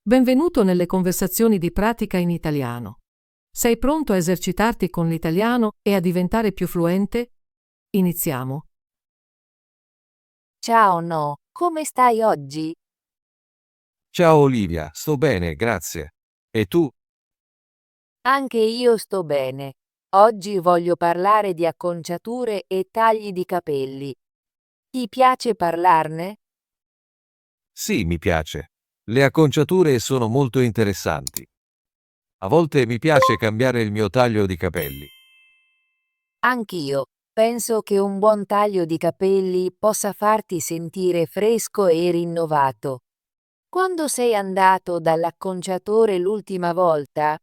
Benvenuto nelle conversazioni di pratica in italiano. Sei pronto a esercitarti con l'italiano e a diventare più fluente? Iniziamo. Ciao No, come stai oggi? Ciao Olivia, sto bene, grazie. E tu? Anche io sto bene. Oggi voglio parlare di acconciature e tagli di capelli. Ti piace parlarne? Sì, mi piace. Le acconciature sono molto interessanti. A volte mi piace cambiare il mio taglio di capelli. Anch'io. Penso che un buon taglio di capelli possa farti sentire fresco e rinnovato. Quando sei andato dall'acconciatore l'ultima volta?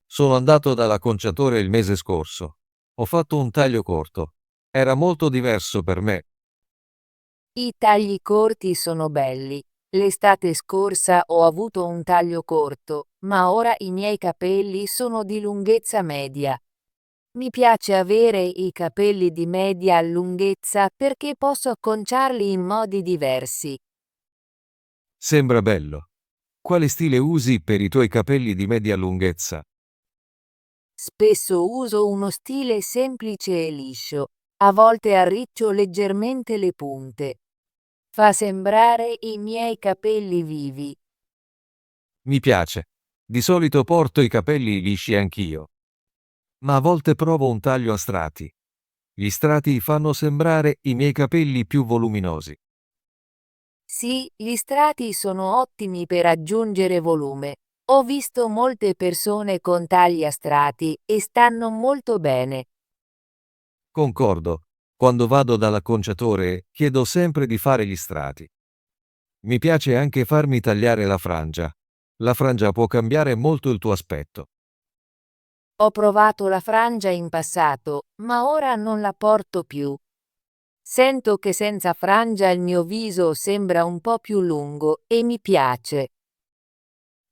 Sono andato dall'acconciatore il mese scorso. Ho fatto un taglio corto. Era molto diverso per me. I tagli corti sono belli. L'estate scorsa ho avuto un taglio corto, ma ora i miei capelli sono di lunghezza media. Mi piace avere i capelli di media lunghezza perché posso acconciarli in modi diversi. Sembra bello. Quale stile usi per i tuoi capelli di media lunghezza? Spesso uso uno stile semplice e liscio. A volte arriccio leggermente le punte. Fa sembrare i miei capelli vivi. Mi piace. Di solito porto i capelli lisci anch'io. Ma a volte provo un taglio a strati. Gli strati fanno sembrare i miei capelli più voluminosi. Sì, gli strati sono ottimi per aggiungere volume. Ho visto molte persone con tagli a strati e stanno molto bene. Concordo. Quando vado dall'acconciatore, chiedo sempre di fare gli strati. Mi piace anche farmi tagliare la frangia. La frangia può cambiare molto il tuo aspetto. Ho provato la frangia in passato, ma ora non la porto più. Sento che senza frangia il mio viso sembra un po' più lungo e mi piace.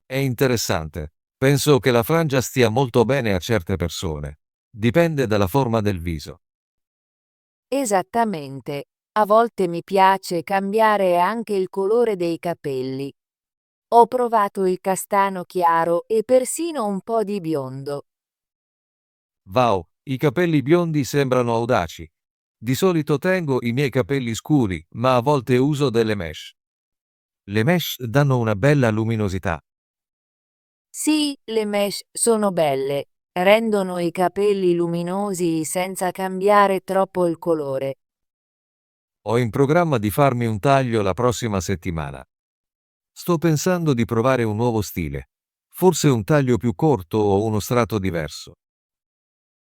È interessante. Penso che la frangia stia molto bene a certe persone. Dipende dalla forma del viso. Esattamente. A volte mi piace cambiare anche il colore dei capelli. Ho provato il castano chiaro e persino un po' di biondo. Wow, i capelli biondi sembrano audaci. Di solito tengo i miei capelli scuri, ma a volte uso delle mesh. Le mesh danno una bella luminosità. Sì, le mesh sono belle. Rendono i capelli luminosi senza cambiare troppo il colore. Ho in programma di farmi un taglio la prossima settimana. Sto pensando di provare un nuovo stile. Forse un taglio più corto o uno strato diverso.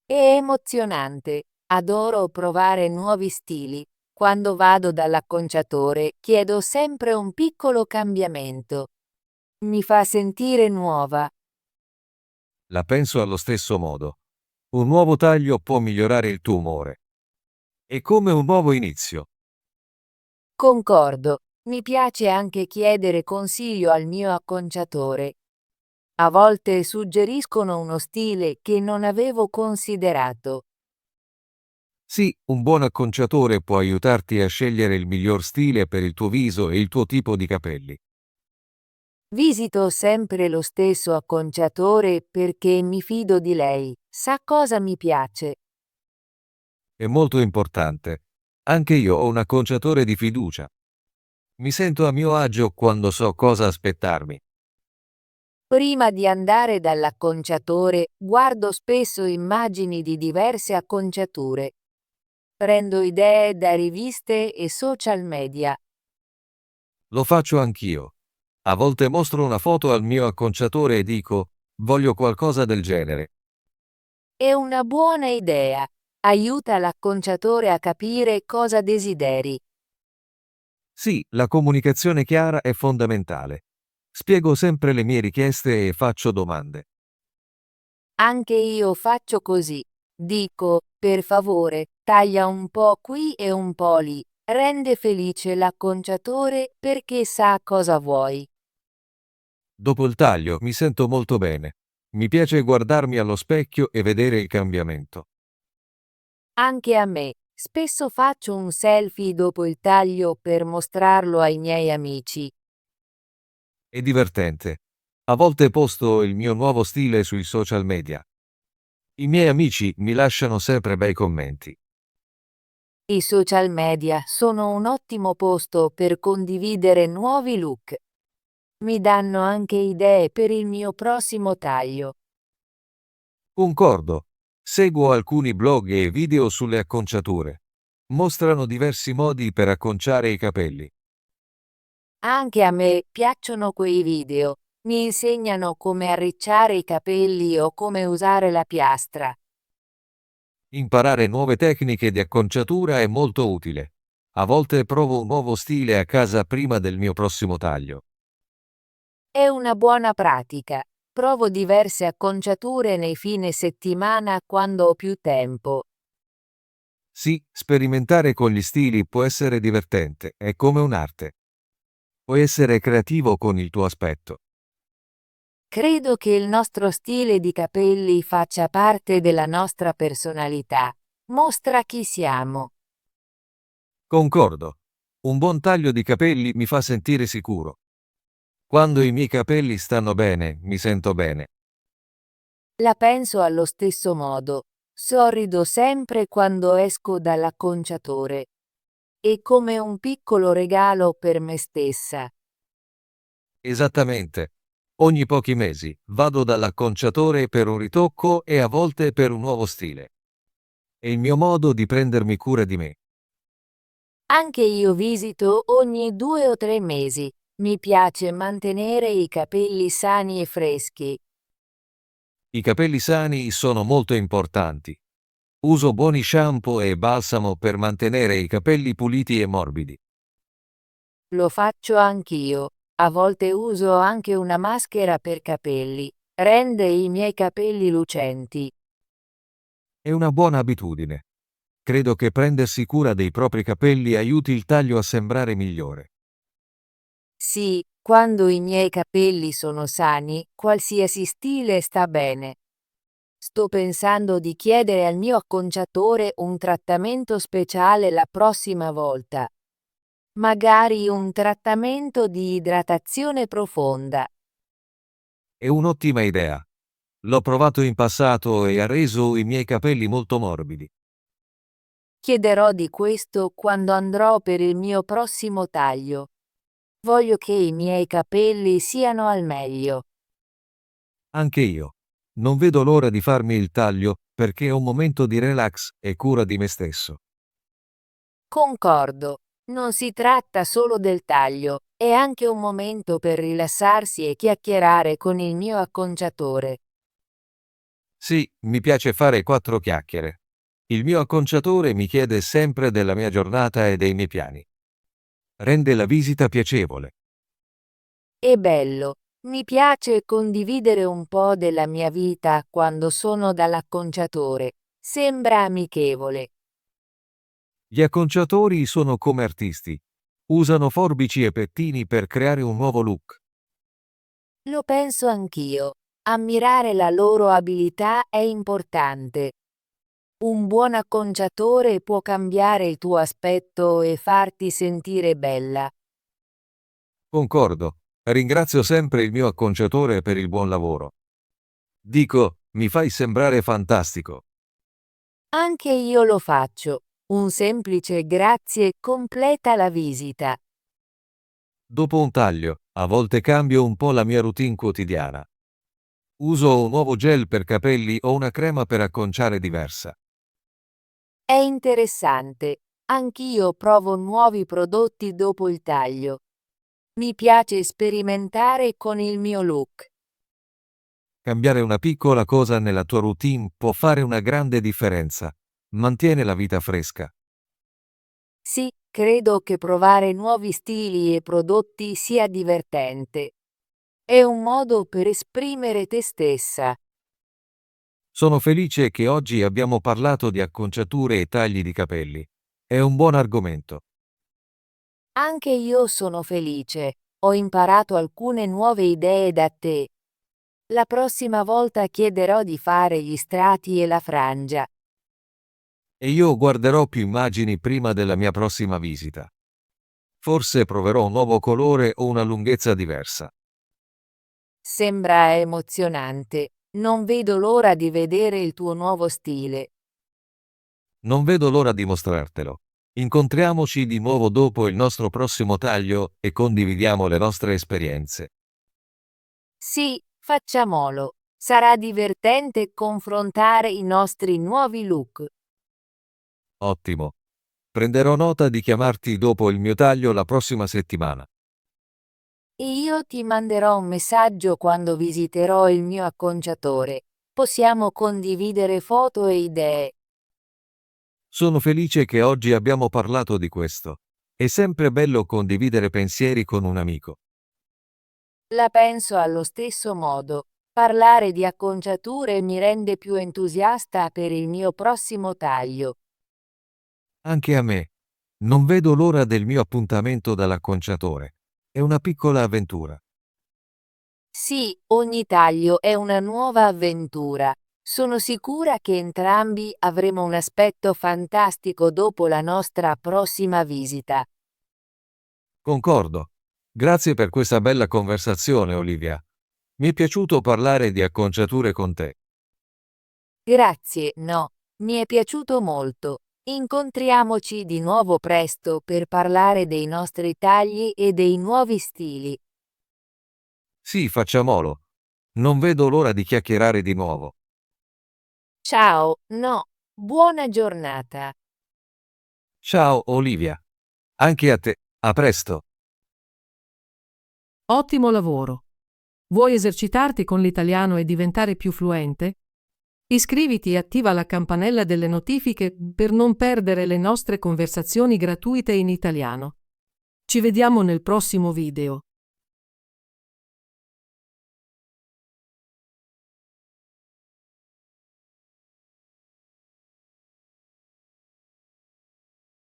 È emozionante. Adoro provare nuovi stili. Quando vado dall'acconciatore chiedo sempre un piccolo cambiamento. Mi fa sentire nuova. La penso allo stesso modo. Un nuovo taglio può migliorare il tuo umore. È come un nuovo inizio. Concordo. Mi piace anche chiedere consiglio al mio acconciatore. A volte suggeriscono uno stile che non avevo considerato. Sì, un buon acconciatore può aiutarti a scegliere il miglior stile per il tuo viso e il tuo tipo di capelli. Visito sempre lo stesso acconciatore perché mi fido di lei, sa cosa mi piace. È molto importante. Anche io ho un acconciatore di fiducia. Mi sento a mio agio quando so cosa aspettarmi. Prima di andare dall'acconciatore, guardo spesso immagini di diverse acconciature. Prendo idee da riviste e social media. Lo faccio anch'io. A volte mostro una foto al mio acconciatore e dico, voglio qualcosa del genere. È una buona idea. Aiuta l'acconciatore a capire cosa desideri. Sì, la comunicazione chiara è fondamentale. Spiego sempre le mie richieste e faccio domande. Anche io faccio così. Dico, per favore, taglia un po' qui e un po' lì. Rende felice l'acconciatore perché sa cosa vuoi. Dopo il taglio mi sento molto bene. Mi piace guardarmi allo specchio e vedere il cambiamento. Anche a me. Spesso faccio un selfie dopo il taglio per mostrarlo ai miei amici. È divertente. A volte posto il mio nuovo stile sui social media. I miei amici mi lasciano sempre bei commenti. I social media sono un ottimo posto per condividere nuovi look. Mi danno anche idee per il mio prossimo taglio. Concordo. Seguo alcuni blog e video sulle acconciature. Mostrano diversi modi per acconciare i capelli. Anche a me piacciono quei video. Mi insegnano come arricciare i capelli o come usare la piastra. Imparare nuove tecniche di acconciatura è molto utile. A volte provo un nuovo stile a casa prima del mio prossimo taglio. È una buona pratica. Provo diverse acconciature nei fine settimana quando ho più tempo. Sì, sperimentare con gli stili può essere divertente, è come un'arte. Puoi essere creativo con il tuo aspetto. Credo che il nostro stile di capelli faccia parte della nostra personalità. Mostra chi siamo. Concordo. Un buon taglio di capelli mi fa sentire sicuro. Quando i miei capelli stanno bene, mi sento bene. La penso allo stesso modo. Sorrido sempre quando esco dall'acconciatore. È come un piccolo regalo per me stessa. Esattamente. Ogni pochi mesi vado dall'acconciatore per un ritocco e a volte per un nuovo stile. È il mio modo di prendermi cura di me. Anche io visito ogni 2 o 3 mesi. Mi piace mantenere i capelli sani e freschi. I capelli sani sono molto importanti. Uso buoni shampoo e balsamo per mantenere i capelli puliti e morbidi. Lo faccio anch'io. A volte uso anche una maschera per capelli. Rende i miei capelli lucenti. È una buona abitudine. Credo che prendersi cura dei propri capelli aiuti il taglio a sembrare migliore. Sì, quando i miei capelli sono sani, qualsiasi stile sta bene. Sto pensando di chiedere al mio acconciatore un trattamento speciale la prossima volta. Magari un trattamento di idratazione profonda. È un'ottima idea. L'ho provato in passato e ha reso i miei capelli molto morbidi. Chiederò di questo quando andrò per il mio prossimo taglio. Voglio che i miei capelli siano al meglio. Anche io. Non vedo l'ora di farmi il taglio, perché è un momento di relax e cura di me stesso. Concordo. Non si tratta solo del taglio, è anche un momento per rilassarsi e chiacchierare con il mio acconciatore. Sì, mi piace fare 4 chiacchiere. Il mio acconciatore mi chiede sempre della mia giornata e dei miei piani. Rende la visita piacevole. È bello. Mi piace condividere un po' della mia vita quando sono dall'acconciatore. Sembra amichevole. Gli acconciatori sono come artisti. Usano forbici e pettini per creare un nuovo look. Lo penso anch'io. Ammirare la loro abilità è importante. Un buon acconciatore può cambiare il tuo aspetto e farti sentire bella. Concordo. Ringrazio sempre il mio acconciatore per il buon lavoro. Dico, mi fai sembrare fantastico. Anche io lo faccio. Un semplice grazie completa la visita. Dopo un taglio, a volte cambio un po' la mia routine quotidiana. Uso un nuovo gel per capelli o una crema per acconciare diversa. È interessante. Anch'io provo nuovi prodotti dopo il taglio. Mi piace sperimentare con il mio look. Cambiare una piccola cosa nella tua routine può fare una grande differenza. Mantiene la vita fresca. Sì, credo che provare nuovi stili e prodotti sia divertente. È un modo per esprimere te stessa. Sono felice che oggi abbiamo parlato di acconciature e tagli di capelli. È un buon argomento. Anche io sono felice. Ho imparato alcune nuove idee da te. La prossima volta chiederò di fare gli strati e la frangia. E io guarderò più immagini prima della mia prossima visita. Forse proverò un nuovo colore o una lunghezza diversa. Sembra emozionante. Non vedo l'ora di vedere il tuo nuovo stile. Non vedo l'ora di mostrartelo. Incontriamoci di nuovo dopo il nostro prossimo taglio e condividiamo le nostre esperienze. Sì, facciamolo. Sarà divertente confrontare i nostri nuovi look. Ottimo. Prenderò nota di chiamarti dopo il mio taglio la prossima settimana. Io ti manderò un messaggio quando visiterò il mio acconciatore. Possiamo condividere foto e idee. Sono felice che oggi abbiamo parlato di questo. È sempre bello condividere pensieri con un amico. La penso allo stesso modo. Parlare di acconciature mi rende più entusiasta per il mio prossimo taglio. Anche a me. Non vedo l'ora del mio appuntamento dall'acconciatore. È una piccola avventura. Sì, ogni taglio è una nuova avventura. Sono sicura che entrambi avremo un aspetto fantastico dopo la nostra prossima visita. Concordo. Grazie per questa bella conversazione, Olivia. Mi è piaciuto parlare di acconciature con te. Grazie, no, mi è piaciuto molto. Incontriamoci di nuovo presto per parlare dei nostri tagli e dei nuovi stili. Sì, facciamolo. Non vedo l'ora di chiacchierare di nuovo. Ciao, no, buona giornata. Ciao, Olivia. Anche a te. A presto. Ottimo lavoro! Vuoi esercitarti con l'italiano e diventare più fluente? Iscriviti e attiva la campanella delle notifiche per non perdere le nostre conversazioni gratuite in italiano. Ci vediamo nel prossimo video.